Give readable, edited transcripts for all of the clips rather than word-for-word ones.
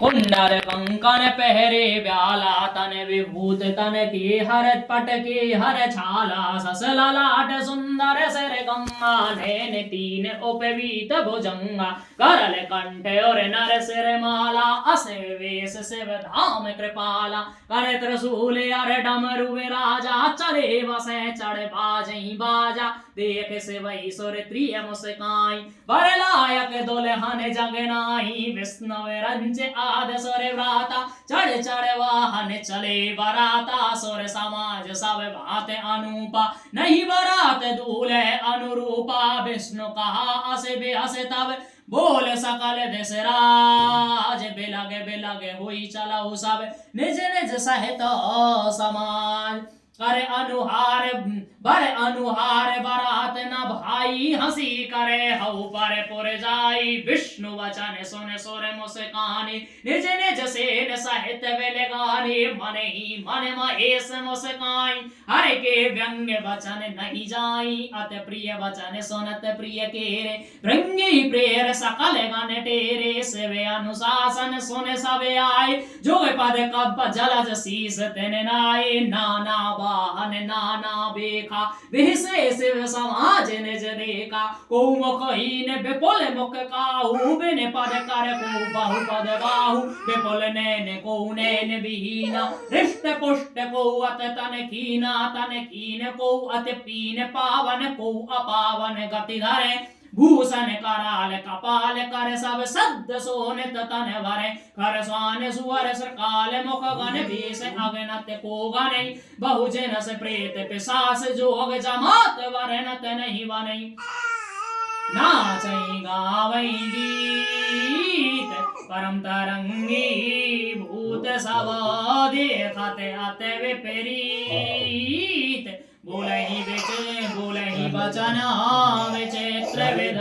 कुंडल कंकन पहरे ब्याला तन विभूत तन की हर पट की हर छाला सस ललाट सुंदर सिर गम्मा नैन तीन उपवीत भुजंगा करल कंठ और नर सिर माला असे वेश शिव धाम कृपाला कर त्रिशूल अर डमरु विराजा चले बसे चढ़ बाजई बाजा देख शिवई सुर त्रिय मुस्काई बर लायक दुल्हन जगनाई विष्णु रंज आद सुर व्राता चढ़ चढ़ वाहन चले बराता सुर समाज सब भात अनुपा नहीं बरात दूल्हे अनुरूपा विष्णु कहा अस बेहस तब बोल सकल दिस राज बिलगे हुई चलाऊ सब निज निज सहित समाज करे अनुहार बरात न भाई हंसी करे हऊ पर पुर जाई विष्णु वचन सुन सुर मुस्कानी निज निज सेन सहित वेलगानी मन ही मन महेश मुस्काई हर के व्यंग वचन नहीं जाई अत प्रिय वचन सुनत प्रिय केरे भृंगी प्रेर सकल गण टेरे सेवे अनुशासन सुन सब आए जो पद कब जलज शीस तेन नाये नाना वाहन नाना बेखा विषय शिव समाज निज देखा को मुखहीन विपुल मुख काहू बिन पद कर को बहु पद बाहु विपुल नैन को नैन विहीना हृष्ट पुष्ट को अत तन कीन को अत पीन पावन को अपावन गति धरे भूषण कराल कपाल कर सब सद्द सोनित तन वरे कर स्वान सुवर श्रकाल मुख गण भेष अगनत को गणै बहुजन से प्रेत पिशाच जोग जमात वरनत नहीं वनै नाचै गावै गीत परम तरंगी भूत सब देखत अत विपरीत बोलहि वचन विचित्र विध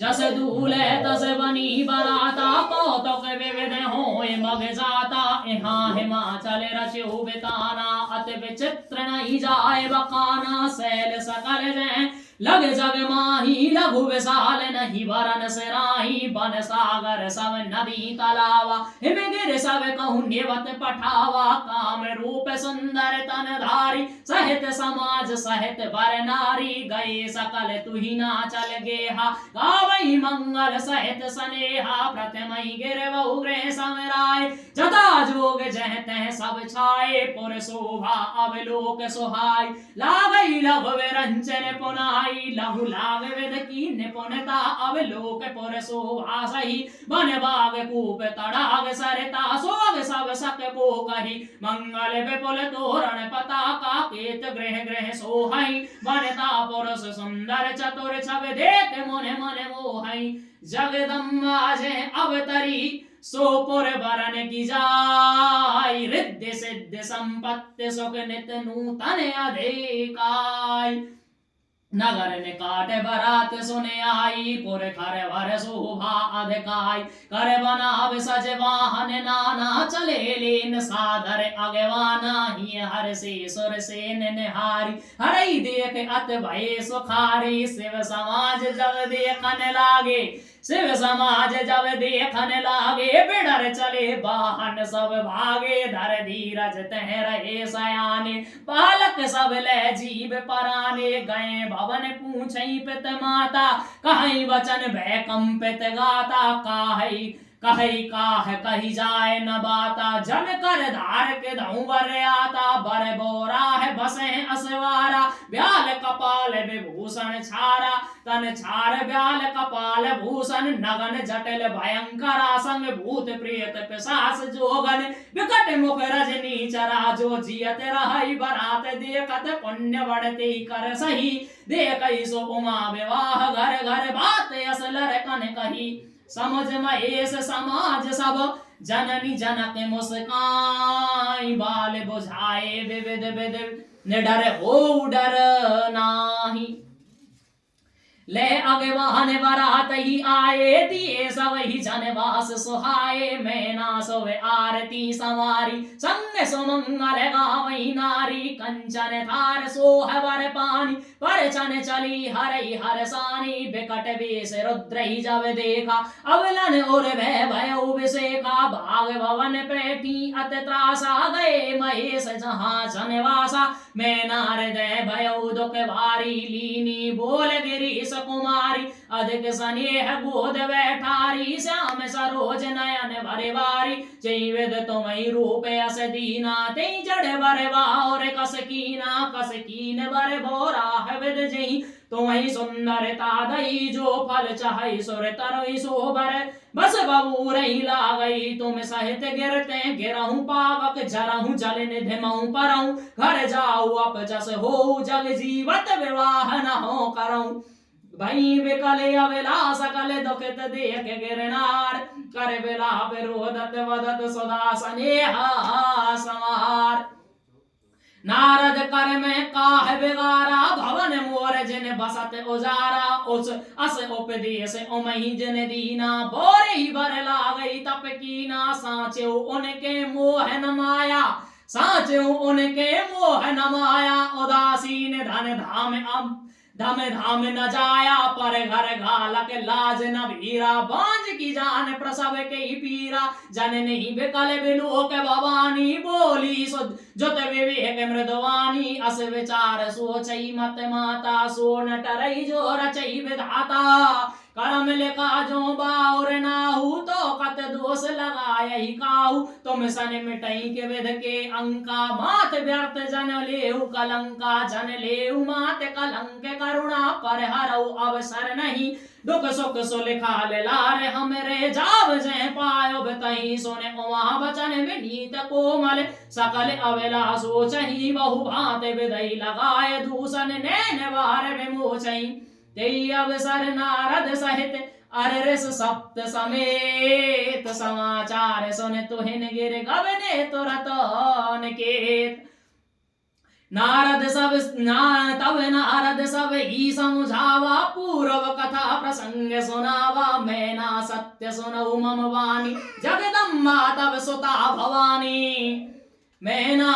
जस दूल्हे तस बनी बराता कौतुक विविध होय मग जाता यहाँ हिमाचल रच्यो बिताना अति विचित्र नहीं जाए बखाना शैल सकल जय लग जग माही लघु विशाल नहीं वरन सिराही बन सागर सब नदी तलावा हिम गिर सब कहु निवत पठावा काम रूप सुंदर तन धारी सहित समाज सहित वर नारी गए सकल तुही ना चल गेहा गावई मंगल सहित सनेहा प्रथमई गिर बहु गृह समराय जता जोग जह तह सब छाए पुर शोभा अवलोक सुहाय लागई लघु विरंचन पुनाई लहु लाग वेद की निपुणता अवलोक पुर शोभा सही बन बाग कूप तड़ाग सरता सोग सब सक को कही मंगल विपुल तोरण पताका केत गृह गृह सोहई बनता पुरुष सुंदर चतुर छब देख मन मन मोहई जगदम्बा जय अवतरी सोपुर वरन की जाय रिद्धि सिद्धि संपत्ति सुख नित नूतन अधिकाय नगर निकाट बरात सुने आई पुर खर वर शोभा अधिकाय कर बनाव सज वाहन नाना चले लेन सादर अगवाना ही हर से सुर सेन निहारी हरई देख अत भय सुखारी शिव समाज जब देखन लागे शिव समाज जब देखन लागे बिडर चले वाहन सब भागे धर धीरज तह रहे सयाने बालक सब ले जीव पराने गए भवन पूछई पित माता कहीं वचन भय कंपित गाता कही जाए न बाता जन कर धार के धूवर आता बर बोरा है बसे असवारा ब्याल कपाल विभूषण छारा तन छार ब्याल कपाल भूषण नगन जटिल भयंकरा संग भूत प्रेत पिशाच जोगन विकट मुख रजनी चरा जो जियत रहई बरात देखत पुण्य बढ़ते कर सही देखई सो उमा विवाह घर घर बात असलर कन कही समझ महेश समाज सब जननी जनक मुस्काई बाल बुझाए विविध विध निडर हो डर नाही ले अगवान बरात ही आए दिए सब ही जनवास सुहाए मैना सोवे आरती सवारी संग सुमंगल गावई नारी कंचन थार सोह वर पानी पर चन चली हरई हरसानी बिकट वेश रुद्र ही जब देखा अवलन और भय भय विषेखा लाग भवन बैठी अत त्रासा गए महेश जहाँ जनवासा मैं नारद भयो दुख भारी लीनी बोल गिरीश कुमारी अधिक स्नेह गोद बैठारी श्याम सरोज नयन भरे बारी जय वेद तुम्हें रूप अस दीना तई जड़ बर बार कस कीन बर बोरा वेद जई तुम्हें सुंदरता दई जो फल चाहे सुर तरई सोबर बस बबू रही लागई तुम सहित गिरते गिरहूं पावक जरहूं जल निधिमऊं परऊं घर जाऊ अप जस हो जग जीवत विवाह न हो करऊं भई विकल अविला सकल दुखित देख गिरनार कर विलाप रोदत वदत सुधा स्नेहा समार नारद कर में काह बिगारा भवन मोर जिन बसत उजारा उस अस उपदेश उमहि जिन दीना बोरे ही बर लागई तप कीना साचो उनके मोह न माया साचो उनके मोह न माया उदासीन धन धाम न जाया पर घर घालक लाज न भीरा बांझ की जान प्रसव के पीरा जन नहीं विकल विलोक भवानी बोली जुत विवेक मृदवानी अस विचार सोचई मत माता सो न टरई जो रचई विधाता करम लिखा जो बाउर नाहू तो कत दोष लगाई काहू तुम सन मिटई के विध के अंका मात व्यर्थ जन लेहु कलंका जन लेहु मात कलंक करुणा पर हरऊ अवसर नहीं दुख सुख सुलिखा लार हमरे जाव जय पायो तही सुने उहाँ बचन विनीत कोमल सकल अविला सोचही बहु भांत विदई लगाए दूषण नैन बार विमोचई तेई अवसर नारद सहित अरस सप्त समेत समाचार सुन तुहिन गिर गवने तुरत अनिकेत तब नारद सब ही समझावा पूर्व कथा प्रसंग सुनावा मैं ना सत्य सुनऊ मम वाणी जगदम्बा तब सुता भवानी मैं ना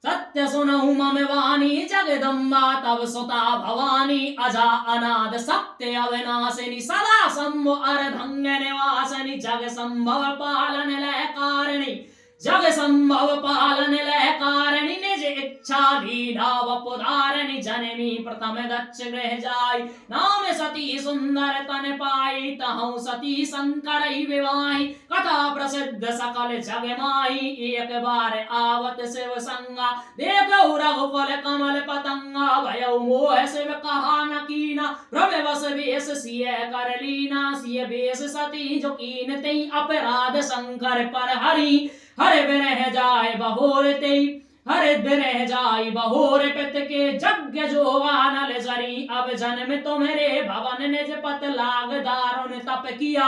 सत्य सुनहु मम वाणी जगदम्बा तब सुता भवानी अजा अनाद सत्य अविनाशिनी सदा संभव अर्धंग निवासनी जग संभव पालन लय कारिणी जग संभव पालन लय कारिणी निज इच्छा लीला वपुधारिणी जननी प्रथम दक्ष गृह जाय नाम सती सुंदर तन पाई तहु सती शंकर विवाही कथा प्रसिद्ध सकल जग माही एक बार आवत शिव संगा देखो रघुकुल कमल पतंगा भयो मोह शिव कहा न कीना भ्रम वश वेश सिय कर लीना सिय वेश सती जो कीन तई अपराध शंकर पर हरि हर बिरह जाय बहोर तई हर बिरह जाय बहोर पित के यज्ञ जो वानल जरी अब जन्म तुम्हारे भवन निज पत लाग दारुण तप किया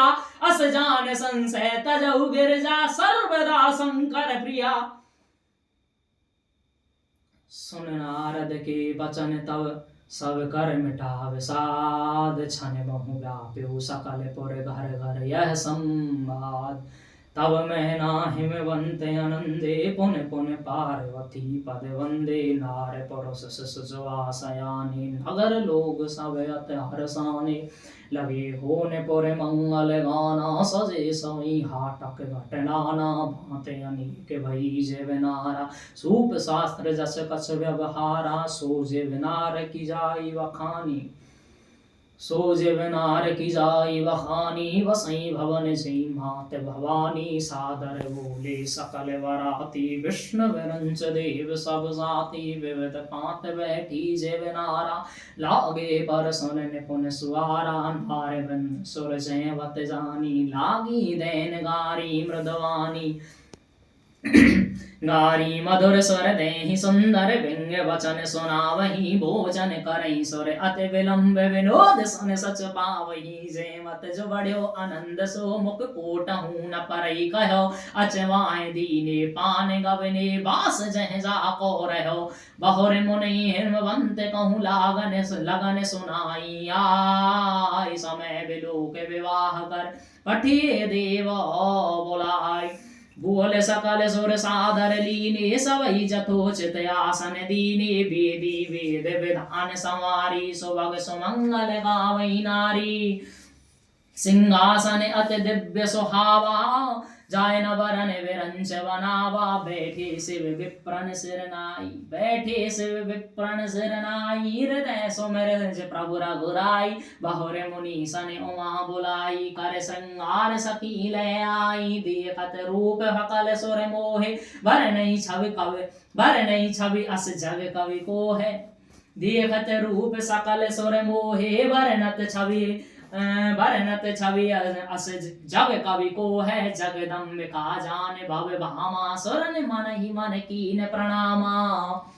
अस जान संशय तजहु गिरजा सर्वदा शंकर प्रिया सुन नारद के वचन तब सब कर मिटा विषाद छन बहु व्याप्यो सकल पुर घर घर यह संवाद तब मैं नाहिम वंते आनंदे पुन पुन पार्वती पद वंदे नार परोस सुसवासयानि नगर लोग सब अत हरसाने लगे होने पुर मंगल गाना सजे सई हाटक घटनाना भांते अनेक भई जे विनारा सूप शास्त्र जस कछ व्यवहारा सो जे विनार की जाई वखानी सोजे विनार की जाई वखानी वसई भवन से मात भवानी सादर बोले सकल वराती विष्णु विरंच देव सब जाति विविध पात बैठी जे विनारा लागे पर सुन निपुण सुवारा नार बन सुर जयवत जानी लागी दैन गारी मृदवानी गारी मधुर स्वर देहि सुंदर व्यंग्य वचन सुनावही भोजन करई सुर अति विलंब विनोद सन सच पावही जे मत जो बढ़्यो आनंद सो मुख कोटहु न परई कहो अचवाए दीने पान गवने बास जह जाको रहो बहुर मुनि हिमवंत कहूँ लगन सुनाई आई समय बिलोक विवाह कर पठिए देव बोलाई बोल सकल सुर सादर लीने सवई जथोचित आसन दीने वेदी वेद विधान संवारी सुभग सुमंगल गावई नारी सिंहासन अति दिव्य सुहावा जाय न बरन विरंच बनावा, बैठे शिव विप्रन सिरनाई, बैठे शिव विप्रन सिरनाई, हृदय सुमिर प्रभु रघुराई, बहुर मुनि सन उमा बुलाई, कर श्रृंगार सखी ले आई, देखत रूप सकल सुर मोहे, भर नहीं छवि कवि, भर नहीं छवि अस जग कवि को है, देखत रूप सकल सुर मोहे, भरनत छवि अस जग कवि को है, जगदम्बिका जान भव भामा, सुरन मन ही मन कीन प्रणामा,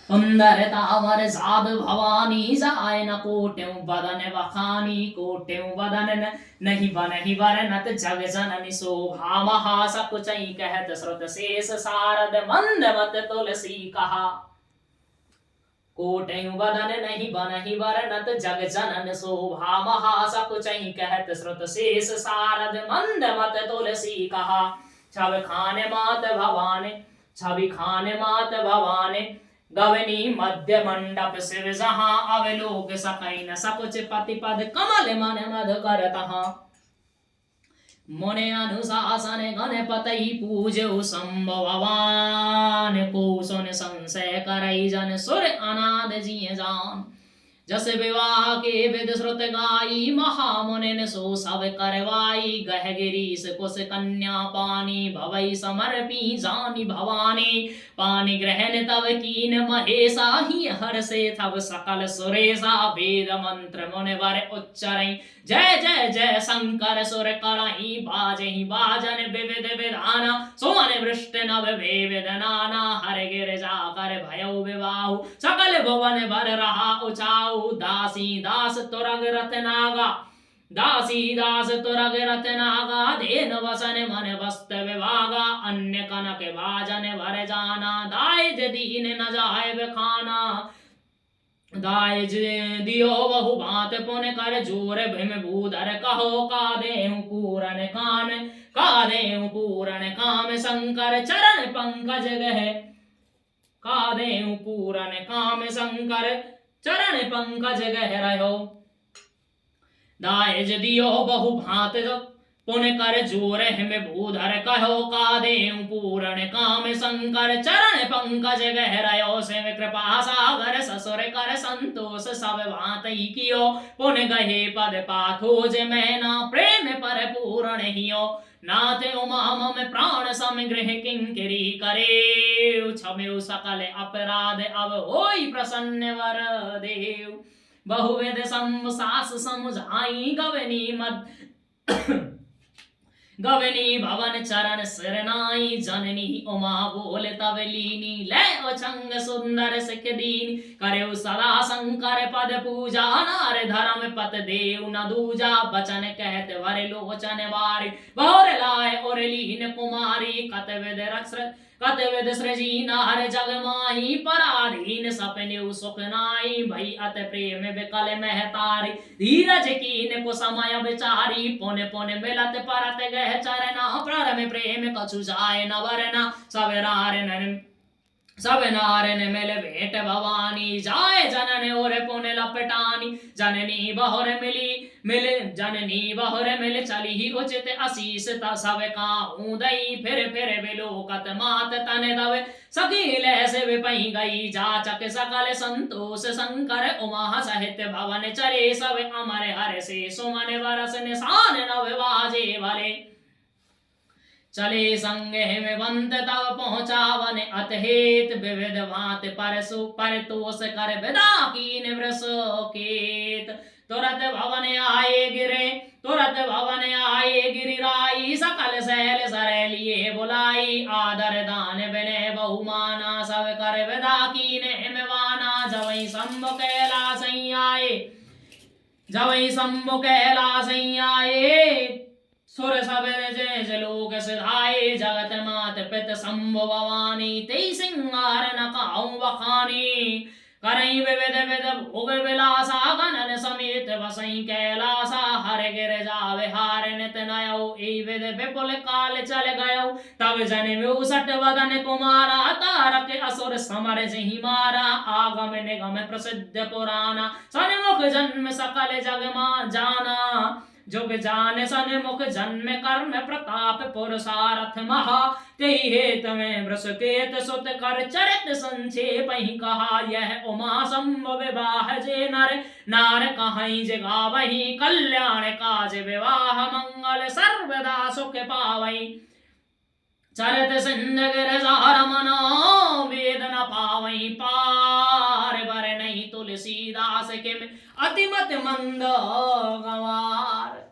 सुंदरतावर साध भवानी, जाय न कोट्यों बदन बखानी, कोट्यों बदन नहीं बनहि बरनत, जग जननी शोभा महा, सकुचई कहत श्रुत शेष सारद, मंद मत तुलसी कहा, कोट्यों बदन नहीं बनहि बरनत, जग जनन शोभा महा, सकुचई कहत श्रुत शेष सारद, मंद मत तुलसी कहा, छवि खान मात भवाने, गवनी मध्य मंडप शिव जहाँ, अवलोक सकैन सकुच पतिपद, कमल मन मध कर तहाँ, मुने अनुशासन गणपति पूजो संभवान, को सुन संशय करई जन सुर अनाद जिय जान, जस विवाह के विद श्रुत गाई, महामुनिन सो सब करवाई, गह गिरीश कुश कन्या पानी, भवई समर्पी जानी भवानी, पानी ग्रहण तव कीन महेशा, ही हर से थव सकल सुरेशा, वेद मंत्र मुनिवर उच्चरई, जय जय जय शंकर सुर करई, बाजहि बाजन विविध विधाना, सोन वृष्ट नव विविध नाना, हर गिर जाकर भयो विवाहु, सकल भुवन भर रहा उचाऊ, दासी दास तुरग रत्नागा, दासी दास तुरग रत्नागा, धेन वसन मन वस्त विभागा, अन्य कनक भाजन भर जाना, दायज दीन न जाय बखाना, दायज दियो बहु भात पुन कर जोर भीम भूधर कहो, का देहु पूरन काम, शंकर चरण पंकज गहे, का देहु पूरन काम, शंकर चरण पंकज गहरयो, दायज दियो बहु भात पुन कर जोर हिम भूधर कहो, का देहु पूरण काम, शंकर चरण पंकज गहरयो, शिव कृपा सागर ससुर कर संतोष, सब भांति कियो, पुन गहे पद पाथोज मैना, प्रेम पर पूरण हियो, नाथ उमा मम प्राण समगृह किंकरी करे, क्षम्यु सकल अपराध अब होई प्रसन्न वर देव, बहुविध सास समुझाई, गवनी भवन चरण शरणाई, जननी उमा बोल तब लीनी, ले अचंग सुंदर सिख दीन, करयो सदा शंकर पद पूजा, नार धर्म पत देव न दूजा, बचन कहत वर लोचन बारी, बहुर लाए और लीन कुमारी, कतविद सृजी नार जग माही, पराधीन सपने सुख नाई, भई अत प्रेम विकल महतारी, धीरज कीन को समय विचारी, पुन पुन मिलत परत गह चरना, प्ररम प्रेम कछु जाय न वरना, सब नारन मिल भेंट भवानी, जाय जनन और पुन लपटानी, जननी बहुर मिल चली ही उचित आशीष, सब काहू दई, फिर बिलोकत मात तन दव, सकील से विपई गई, जाचक सकल संतोष, शंकर उमा सहित भवन चरे, सब अमर हर से सुमन बरस निशान नव बाजे भले, चले संग हिमवंत तव पहुँचावन अतहेत, विविध भांत परतोष कर विदा कीन वृषकेत, तुरत भवन आए गिरिराई, सकल सैल सर लिए बुलाई, आदर दान विनय बहुमाना, सब कर विदा कीन हिमवाना, जवई शंभु कैलासई आए, सुर सब जय लोक सिधाए, जगत मात पित शंभु भवानी, तेई सिंगार न काहू बखानी, करई विविध भोग विलासा, गणन समेत बसई कैलासा, हर गिर जावे हार नित नयो, ई विध विपुल काल चल गयो, तब जन्म्यु सट वदन कुमारा, तारक असुर समर जहि मारा, आगम निगम प्रसिद्ध पुराना, सन्मुख जन्म सकल जग मा जाना, जुग जान सन्मुख जन्म कर्म प्रताप पुरुषारथ महा तेहि हेत में वृषकेत सुत कर चरित संक्षेप ही कहा यह उमा संभव विवाह जे नर नार कहीं जगावही कल्याण काज विवाह मंगल सर्वदा सुख पावई चरत सिंधगिर जार मनो वेदना पावई पार बर नहीं तुलसीदास के में अतिमत मंद गवार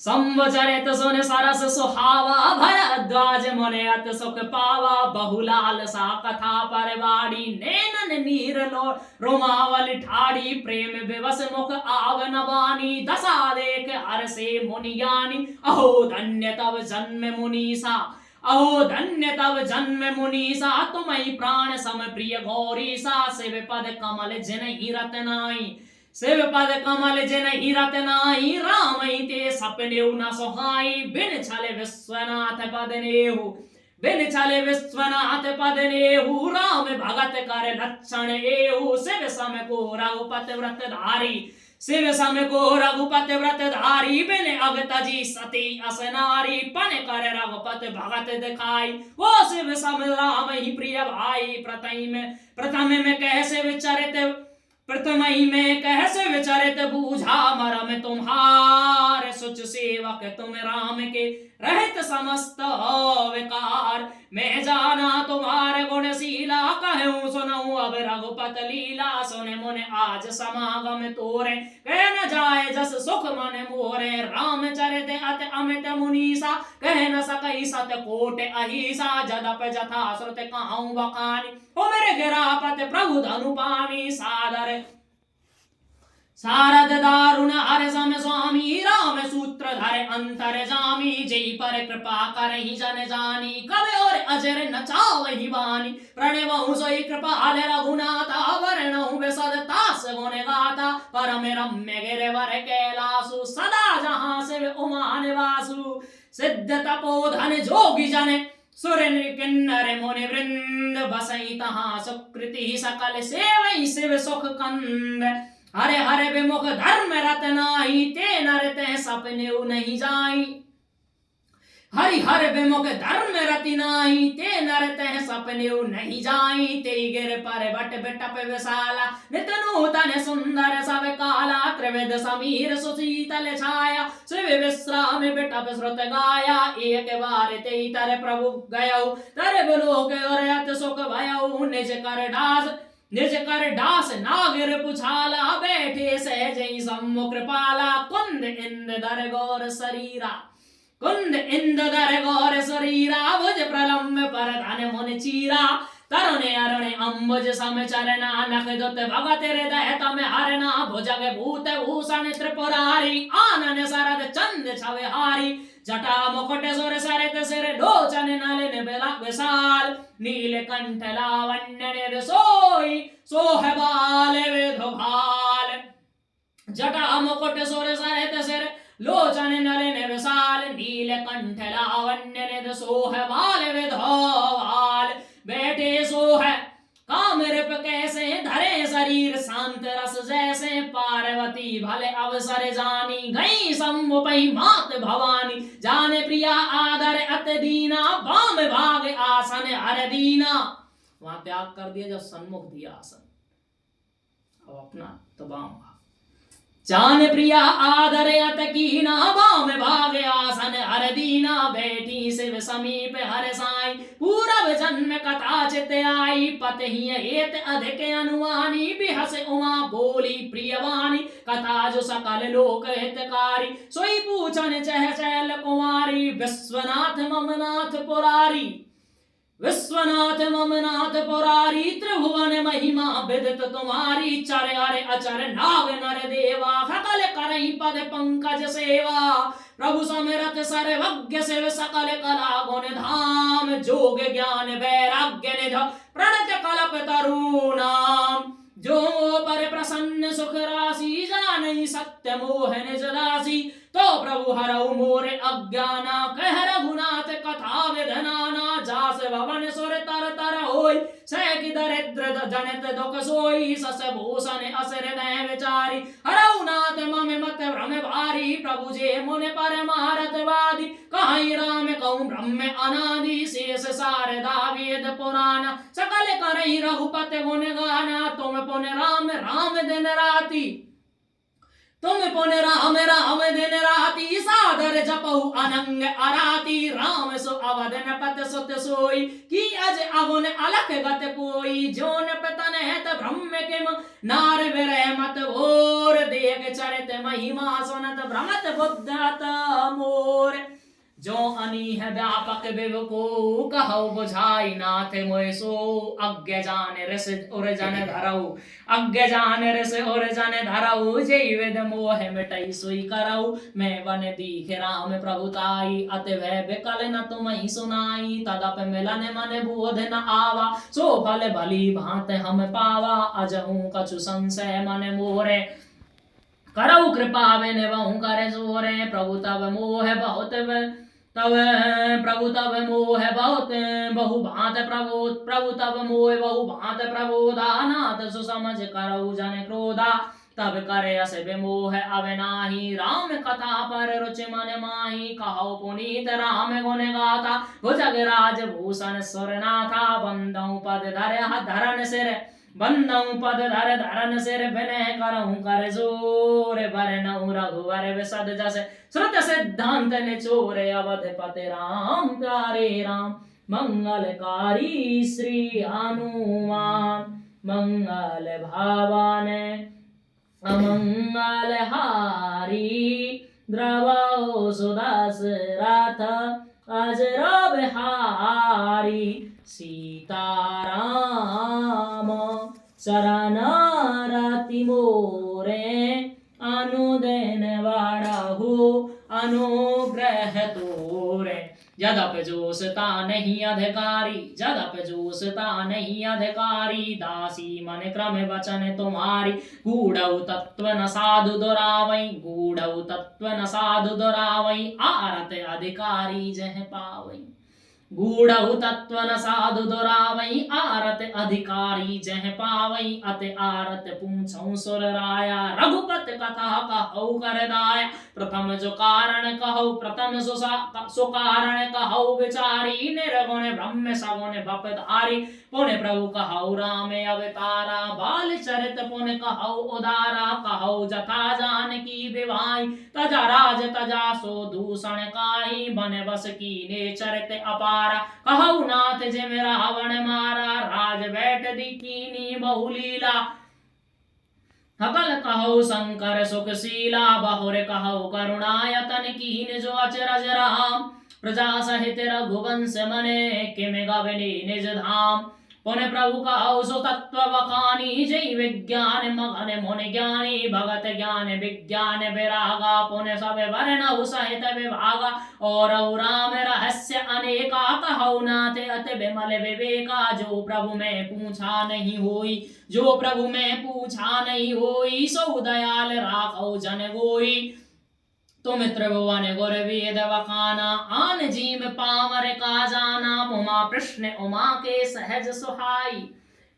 संवचरित सुन सरस सुहावा भरद्वाज मुने अत सुख पावा बहुलाल सा कथा परवाड़ी नैनन नीर लो रोमावल ठाड़ी प्रेम विवश मुख आव नवानी दशा देख हर से मुनि ज्ञानी अहो धन्य तव जन्म मुनीसा अहो धन्य तव जन्म मुनीसा तुम्हि प्राण सम प्रिय गौरी सा शिव पद कमल जिन ही रतनाई शिव पद कमल जिन ही रतनाई राम ते सपने न सोहाई बिन छले विश्वनाथ पद नेहु बिन छले विश्वनाथ पद नेहु राम भगत कर लक्षण एहु शिव सम को रघुपत व्रत धारी शिव सम को रघुपत व्रत धारी बिन अगतजी सती असनारी पन कर रघुपत भगत दिखाई वो शिव सम राम ही प्रिय भाई प्रथम में कैसे विचरित प्रथम ही में कैसे विचरित बूझा मरम तुम्हारे सुच सेवक तुम राम के रहित समस्त विकार मैं जाना तुम्हारे गुणशीला कहूँ सुनऊँ अब रघुपत लीला सुने मुने आज समागम तोरे कह न जाए जस सुख मन मोरे राम चरित अत अमित मुनीसा कह न सकई सत कोट अहिसा जदप जथा श्रुत कहूँ बखानी ओ मेरे गिरापत प्रभु धनु पानी सादर शारद दारुण हर सम स्वामी राम सूत्र धर अंतर जामी जय पर कृपा करहि जन जानी कवि और अजर नचावहि वाणी प्रणवहु सोई कृपाल रघुनाथा वर्णहु विशदतास गुण गाथा परम रम्य गिरिवर कैलासु सदा जहाँ शिव उमा निवासु सिद्ध तपोधन जोगी जन सुर किन्नर मुनि वृंद बसई तहाँ सुकृति सकल सेवई शिव सुख कंद हरे हरे विमुख धर्म रतनाई ते नर ते सपने नहीं जाई हरि हर विमुख धर्म रतिनाई ते नर ते सपने नहीं जाई ते गिर पर बट बिटप विशाला नित नूतन सुंदर सब काला त्रिविध समीर सुशीतल छाया शिव विश्राम बिटप श्रुत गाया एक बार ते तर प्रभु गयौ तर बिलोक और अत सुख भयौ निज कर डास नागिर पुछाला बैठे सहजई सम्मुख कृपाला कुंद इंद दर गौर शरीरा कुंद इंद दर गौर शरीरा भुज प्रलम्ब पर धन मुन चीरा तरुणे अरुणे अम्बुज सम चरना नख दुत भगत हृदय तम हरना भुजग भूत भूषण त्रिपुरारी आनन शरद चंद छविहारी जटा मुकुट सुर सरित सिर लोचन नलिन बिला विशाल नीलकंठ लावण्य निध सोई सोह बाल विधुभाल जटा मुकुट सुर सरित सिर लोचन नलिन विशाल नीलकंठ लावण्य निध सोह बाल विधुभाल बैठे सोह काम रिप कैसे धरे शरीर शांत रस जैसे पार्वती भले अवसर जानी गई सम्मुपई मात भवानी जाने प्रिया आदर अत दीना बाम भाग आसन हर दीना वहां त्याग कर दिया जब सन्मुख दिया आसन अब अपना तो बाम भाग जान प्रिया आदर अत कीना बाम भाग आसन हर दीना बैठी शिव समीप हर साई पूरब जन्म कथा चित आई पत ही हेत अधिक अनुवानी बिहस उमा बोली प्रियवाणी कथा जो सकल लोक हितकारी सोई पूछन चह चैल कुमारी विश्वनाथ ममनाथ पुरारी विश्वनाथ ममनाथ पुरारी त्रिभुवन महिमा विदित तुम्हारी चर अरे अचर नाग नर देवा सकल करई पद पंकज सेवा प्रभु समिरत सर्वज्ञ शिव सकल कला गुण धाम जोग ज्ञान वैराग्य निध प्रणत कल्प तरुणाम जो पर प्रसन्न सुख राशि जानई सत्य मोह निज राशि तो प्रभु हरऊ मोरे अज्ञाना कह रघुनाथ कथा विधनाना जास भवन सुर तर तर हो होई सैकि दरिद्र जनित दुख सोई सस भूषण अस हृदय विचारी हरऊ नाथ मम मत भ्रम भारी प्रभु जे मुन परमारथ वादी कहीं राम कहूँ ब्रह्म अनादि शेष शारदा वेद पुराण सकल करई रघुपति गुण गाना तुम पुन राम राम दिन राति तुम पुन राम राम दिन राति सादर जपहु अनंग अराती राम सो अवधन पत सुत सोई की अज अगुन अलख गत कोई जोन पतन है त ब्रह्म किम नार विरह मत भोर देख चरित महिमा सुनत भ्रमत बुद्धत मोर जो अनीह व्यापक विव को कहु बुझाई नाथ मोय सो अज्ञ जान रस और जन धरऊ अज्ञ जान रस और जन धरऊ जय वेद मोह मिटई सोई करऊ मैं वन दीख राम प्रभुताई अत भय विकल न तुम ही सुनाई तदप मिलन मन बोध न आवा सो फल भली भांत हम पावा अजहू कछु संशय मन मोरे करऊ कृपा बिन बहु कर जोरे प्रभु तब मोह बहुत तब प्रभु तब मोह बहुत बहु भांत प्रभु तब मोह बहु भांत प्रबोधानाथ सो समझ करऊ जन क्रोधा तब करे अस विमोह अविनाही राम कथा पर रुचि मन माही कहो पुनीत राम गुण गाथा भुजग राज भूषण सुरनाथा बंदऊ पद धरन सिर बंदऊ पद धरन सिर विनय करऊं कर जोर बरनऊ रघुवर विशद जस श्रुत सिद्धांत निचोर अवधपति राम प्यारे राम मंगलकारी श्री हनुमान मंगल भावन अमंगल हारी द्रवो सुदास रथ अजर बिहारी सीताराम शरण रति मोरे अनुदिन वाड़हु अनुग्रह तोरे जदप जोसता नहीं अधिकारी जदप जोसता नहीं अधिकारी दासी मन क्रम वचन तुम्हारी गूढ़ऊ तत्व न साधु दुरावई गूढ़ऊ तत्व न साधु दुरावई आरत अधिकारी जह पावई गूढ़ऊ तत्व न साधु दुरावई आरत अधिकारी जह पावई अत आरत पूछऊ सुर राया रघुपत कथा कहऊ कर दाया प्रथम जो कारण कहऊ प्रथम सो कारण कहऊ विचारी निर्गुण ब्रह्म सगुण भपधारी पुण्य प्रभु कहऊ राम अवतारा बाल चरित पुण्य कहऊ उदारा कहऊ जथा जान की विवाई तजा राज तजा सो दूषण काई बन बस की ने चरित अपार कहऊ नाथ जिम रावण मारा राज बैठ दीकीनी बहुलीला हकल कहऊ शंकर सुखशीला बहुर कहऊ करुणायतन कीन जो अचरज राम प्रजा सहित रघुवंश मने किम गवनी निज धाम पुण्य प्रभु कहऊ सो तत्व वखानी जय विज्ञान मगन मुन ज्ञानी भगत ज्ञान विज्ञान विरागा पुण्य सब वर्णऊ सहित विभागा और राम रहस्य अनेका कहऊ नाथ अति विमल विवेका जो प्रभु में पूछा नहीं होई जो प्रभु में पूछा नहीं होई सो दयाल राखऊ जन गोई तुम त्रिभुवन गुर वेद वखाना आन जीव पामर का जाना उमा कृष्ण उमा के सहज सुहाई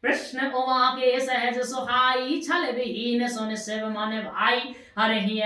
कृष्ण उमा के सहज सुहाई छल विहीन सुन शिव मन भाई हर ही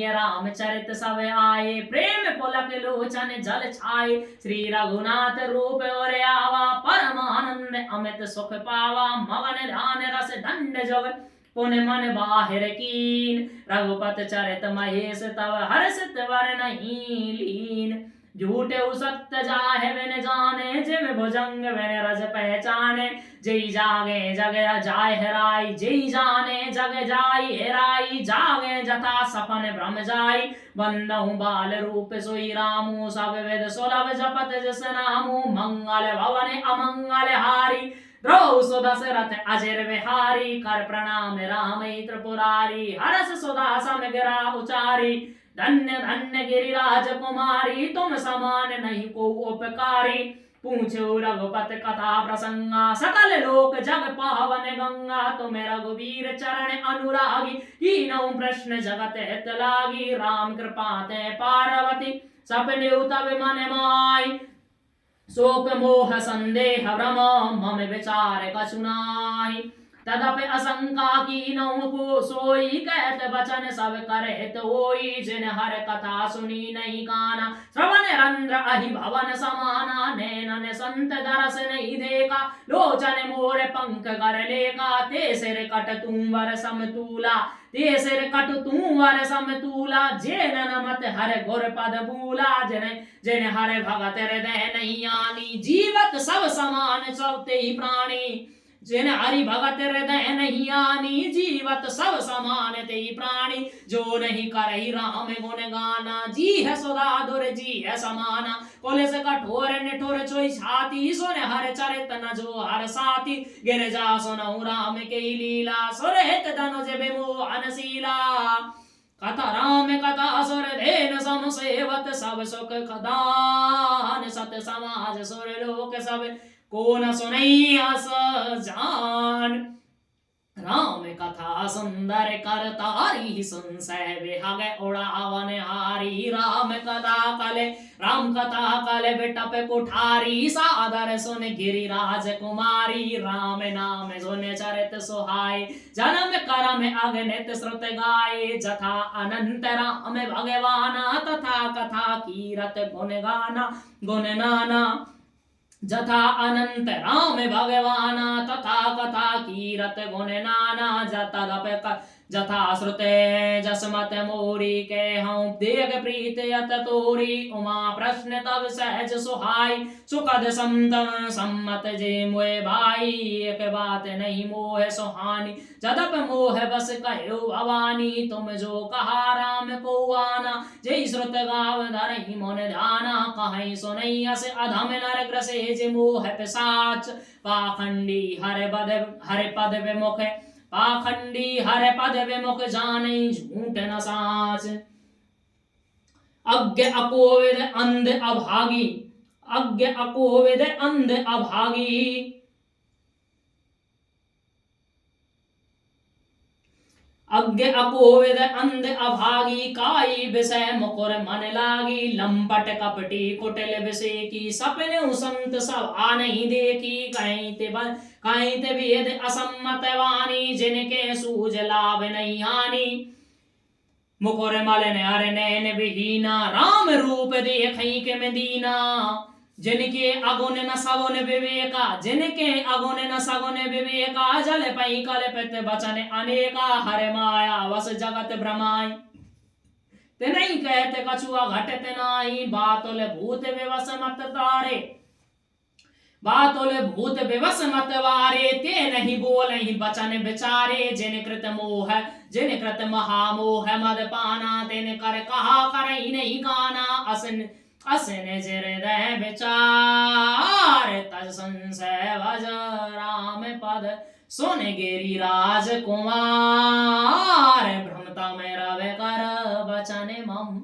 राम चरित सब आए प्रेम पुलक लोचन जल छाए श्री रघुनाथ रूप और आवा परमानंद अमित सुख पावा मगन ध्यान रस दंड जग पुण्य मन बाहिर कीन रघुपत चरित महेश तव हर्षित वर नहीं लीन झूठे सत्य जाहे बिन जाने जिम भुजंग बिन रज पहचाने जय जागे जग जाय हेराई जय जाने जग जाई हेराई जागे जथा सपन भ्रम जाई बंदहु बाल रूप सोई रामू सब वेद सुलभ जपत जस नामू मंगल भवन अमंगल हारी द्रौ सुदशरथ अजर विहारी कर प्रणाम राम त्रिपुरारी हरस सुधा समगिरा उचारी धन्य धन्य गिरिराज कुमारी तुम समान नहीं को उपकारी पूछो रघुपत कथा प्रसंगा सकल लोक जग पावन गंगा तुम रघुवीर चरण अनुरागी कीनऊ प्रश्न जगत हित लागी राम कृपा ते पार्वती सपने तब मन माई शोक मोह संदेह भ्रम मम विचार कछु नाहि। तदपि असंका कीनहुँ को सोई कहत वचन सब करहित होई। जिन हर कथा सुनी नहीं काना श्रवण रंध्र अहि भवन समाना। नैनन संत दरस नहीं देखा लोचन मोर पंख कर लेका। ते सिर कट तुम वर समतूला ते सिर कट तुम वर समतूला। जेन नमत हर गुर पद भूला जिन जिन हर भगत हृदय नहीं आनी। जीवत सब समान सब ते प्राणी जिन हरि भगत हृदय नहीं आनी। जीवत सब समान ते प्राणी जो नहीं करही राम गुण गाना। जी है सुधाधुर जी है समाना कोले से कठोर निठोर चोई छाती। सुन हर चरित न जो हर साथी गिरजा सुनहु राम के लीला। सुरहित धनुज विमोहन शीला कथा राम कथा सुर धेन सम सेवत सब सुख खदान। सत समाज सुर लोक सब को न सुनैयास जान। राम कथा सुंदर कर तारी संशय विहग उड़ावन हारी। राम कथा कले बिटप कुठारी सादर सुन गिरिराज कुमारी। राम नाम सुन चरित सुहाय जन्म करम अगणित श्रुत गाये। जथा अनंत राम भगवाना तथा कथा कीरत गुण गाना गुण नाना। जथा अनंत राम भगवाना तथा कथा कीरत गुण नाना। जथा श्रुते जसमत मोरी के हम देग प्रीत यत तोरी। उमा प्रश्न तब सहज सुहाई सुखद समतम सम्मत जे मोए भाई। एक बात नहीं मोह सुहानी जदप मोह बस कहो भवानी। तुम जो कहा राम को आना जय श्रुत गाव धरहि मन ध्याना। कहीं सुनैयस अधम नर ग्रसे जे मोह पिशाच। पाखंडी हर पद विमुख पाखंडी हर पद विमुख जाने झूठ न साच। अज्ञ अकोविद अंध अभागी अज्ञ अकोविद अंध अभागी। अज्ञ अकोविद अंध अभागी। काई विषय मुकुर मन लागी। लंपट कपटी कुटिल विषय की सपने संत सब आ नहीं देखी। कहीं ते वेद असम्मत वाणी जिनके सूझ लाभ नहीं हानि। मुकुर मलिन हर नैन विहीना राम रूप देखई के में दीना। जिनके अगुण न सगुन विवेका जिनके अगुण न सगुन विवेका। जल पई कल्पित वचन अनेका हर माया वस जगत भ्रमाई। ते नहीं कहते कछुआ घटत नाई। बातुल भूत विवश मत तारे बातुल भूत विवश मत वारे। ते नहीं बोलहि वचन विचारे। जिन कृत महामोह मद पाना। तिन कर कहा करई नहीं काना। असन हृदय विचार तज संशय भज राम पद। सुन गिरिराज कुमार भ्रमता में रवे कर वचन मम।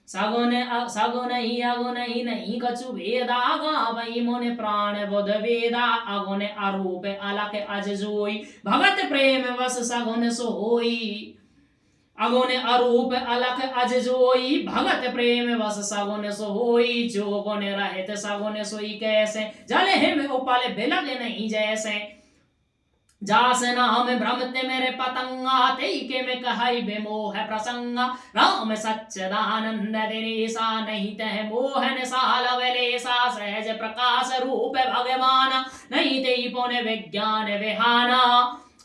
सगुन ही अगुन ही नहीं कछु भेदा। गावई मुनि प्राण बुध वेदा। अगुन अरूप अलख अज जोई भगत प्रेम वस सगुन सोई। अगुन अरूप अलख अज जोई भगत प्रेम वस सगुन सोई। जो गुण रहित सगुन सोई कैसे जल हिम उपल बिलग नहीं जैसे। जास नाम भ्रमते मेरे पतंगा तेई के में कहई बेमोह प्रसंगा। राम सच्चिदानंद दिनेसा नहीं तह मोहन साल वलेसा। सहज प्रकाश रूप भगवाना नहीं तेई पुण्य विज्ञान विहाना।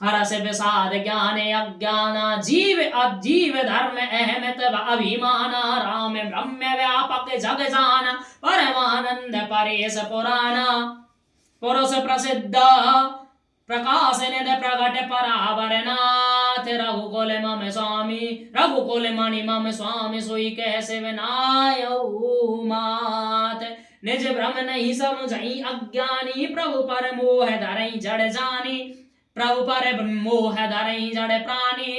हरस विषाद ज्ञान अज्ञाना जीव अजीव धर्म अहमत अभिमाना। राम ब्रह्म व्यापक जग जाना परमानंद परेश पुराना। पुरुष प्रसिद्ध प्रकाश निध प्रगट परावरनाथ। रघुकुल मम स्वामी रघुकुल मणि मम स्वामी। सोई कैसे विनायऊ मात। निज भ्रम नहीं समझई अज्ञानी। प्रभु पर मोह धरई जड़ जानी प्रभु पर मोह धरई जड़ प्राणी।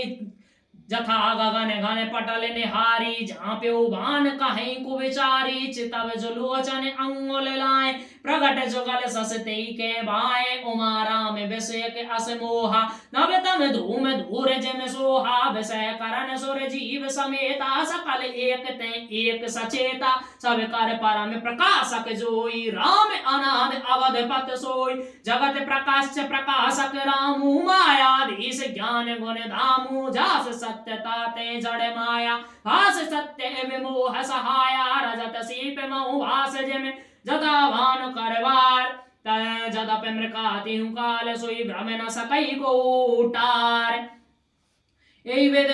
जथा गगन घन पटल निहारी जहाँ प्यो भान कहीं को विचारी चितव जो लोचन अंगुल लाए प्रगट जुगल ससते के बाए उमा राम विषय के असमोहा नव तम धूम धूर जिम सोहा विषय करण सुर जीव समेता सकल एक ते एक सचेता सब कर परम प्रकाशक जोई राम अनाद अवध पत सोई जगत प्रकाश प्रकाशक रामू मायाधीश ज्ञान गुण धामू जास सत्यता ते जड़ माया भास सत्य विमोह सहाया रजत सीप महु भास जिम जदा भानु करवार जदप मृकाति काल सोई भ्रम न सकई को उटार यही वेद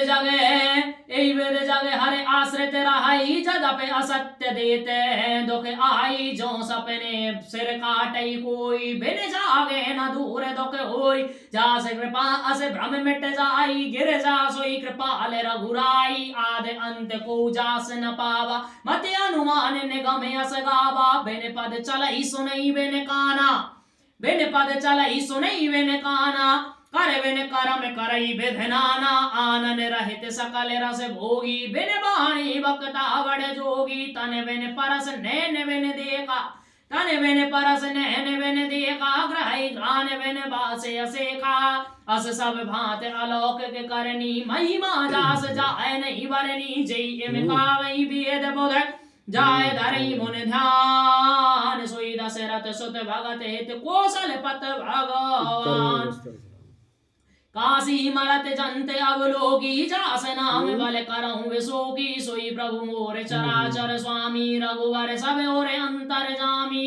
जगे हरे आश्रित रहाई जदप असत्य देते दुख आई जो सपने सिर काटई कोई बिन जागे न दूर दुख होई जास कृपा अस भ्रम मिट जाई गिर जा सोई कृपाल रघुराई आदि अंत को जास न पावा मत अनुमान निगम अस गावा बिन पद चलई सुनई बिन काना बिन पद चलई सुनई बिन काना कर बिन करम करई विधनाना आनन रहित सकल रस भोगी बिन बाणी बकता बड़ जोगी तन बिन परस नैन बिन देखा तन बिन परस नैन बिन देखा ग्रही गान बिन बासे असेखा अस सब भांत अलौकिक करनी महिमा दास जाय नहीं वरनी जय इम कावई वेद बुध जाय धरई मुन ध्यान सोई दशरथ सुत भगत हित कौशल पत भगवान काशी मरत जंत अवलोकी जास नाम बल करहु विशोकी सोई प्रभु मोर चराचर स्वामी रघुवर सब और अंतर जामी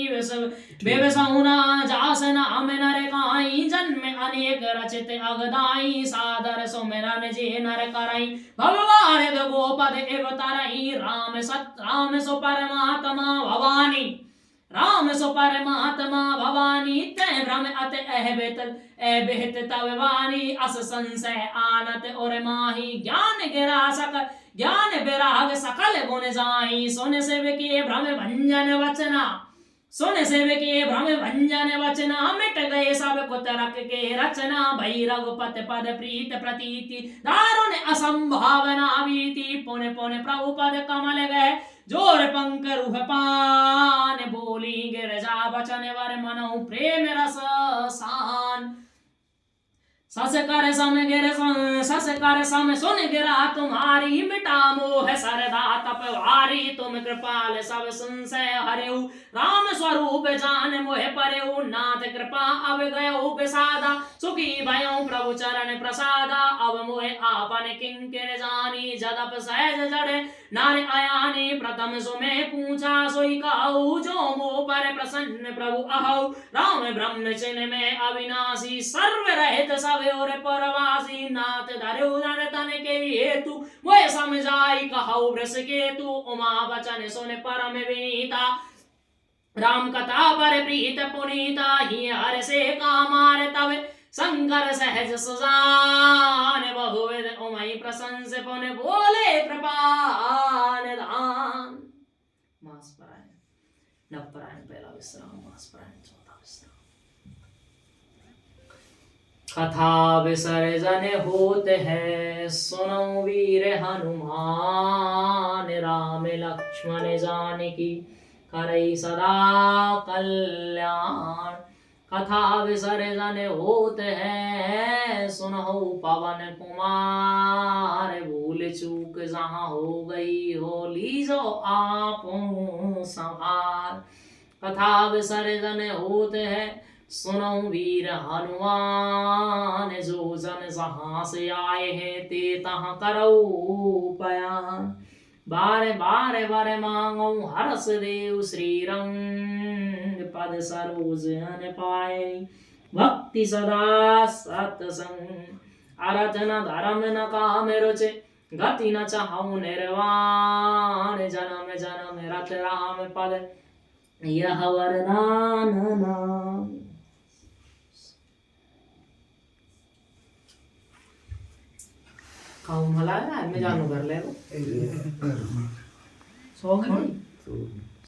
विवसहुना जास नाम नर काई जन्म अनेक रचित अगदाई सादर सुमिरन जे नर करई भगवान गोपद एव तरई राम सो परमात्मा भवानी राम सो परमात्मा भवानी तय भ्रम अत अभिहित तव वाणी अस संशय आनत और माही ज्ञान गिरा सक ज्ञान विराग सकल गुण जाई सुन सेव के भ्रम भंजन वचना सुन सेव के भ्रम भंजन वचना मिट गए सब कुतरक के रचना भई रघुपत पद प्रीत प्रतीति दारुण असंभावना बीती पुन पुन प्रभु पद कमल गए जोर पंक रूह पान बोली गिरजा बचन वर मनो प्रेम रस सान सस कर सम सुन गिरा तुम्हारी मिटा मोह सरदा तपवारी तुम कृपाल सब संशय हरेऊ राम स्वरूप जान मोह परेऊ नाथ कृपा अब गयो विसादा सुखी भयो प्रभु चरण प्रसादा अब मोह आपन किंकिर जानी जदप सहज जड़े नार अयानी प्रथम सुमे पूछा सोई कहू जो मोह पर प्रसन्न प्रभु अहौ राम ब्रह्म चिन्ह में अविनाशी सर्व रहित सब और परवासी नाथ धरु नर तन के हेतु मोह समझाई कहौ वृष केतु उमा वचन सुन परम विनीता राम कथा पर प्रीत पुनीता ही हर से कामार तब शंकर सहज सुजान बहुविध उमई प्रशंस पुन बोले कृपान दान मास परायण नवपरायण पहला विश्राम मास परायण चौथा विश्राम कथा विसर्जन होत है सुनो वीर हनुमान राम लक्ष्मण जानकी करई सदा कल्याण कथा विसर्जन होत है सुनो पवन कुमार भूल चूक जहाँ हो गई हो लीजो आप संहार कथा विसर्जन होत है सुनो वीर हनुमान जो जन जहाँ से आए हैं ते तहाँ करो पयान बार बार वर मांगो हरस देव श्री रंग पद सरोज अन पाए भक्ति सदा सत्संग अरथ न धर्म न काम रुचि गति न चाहूं निर्वाण जन्म जन्म रत राम पद यह वरदान नाम खाऊं भला है मैं जानू कर ले सो गई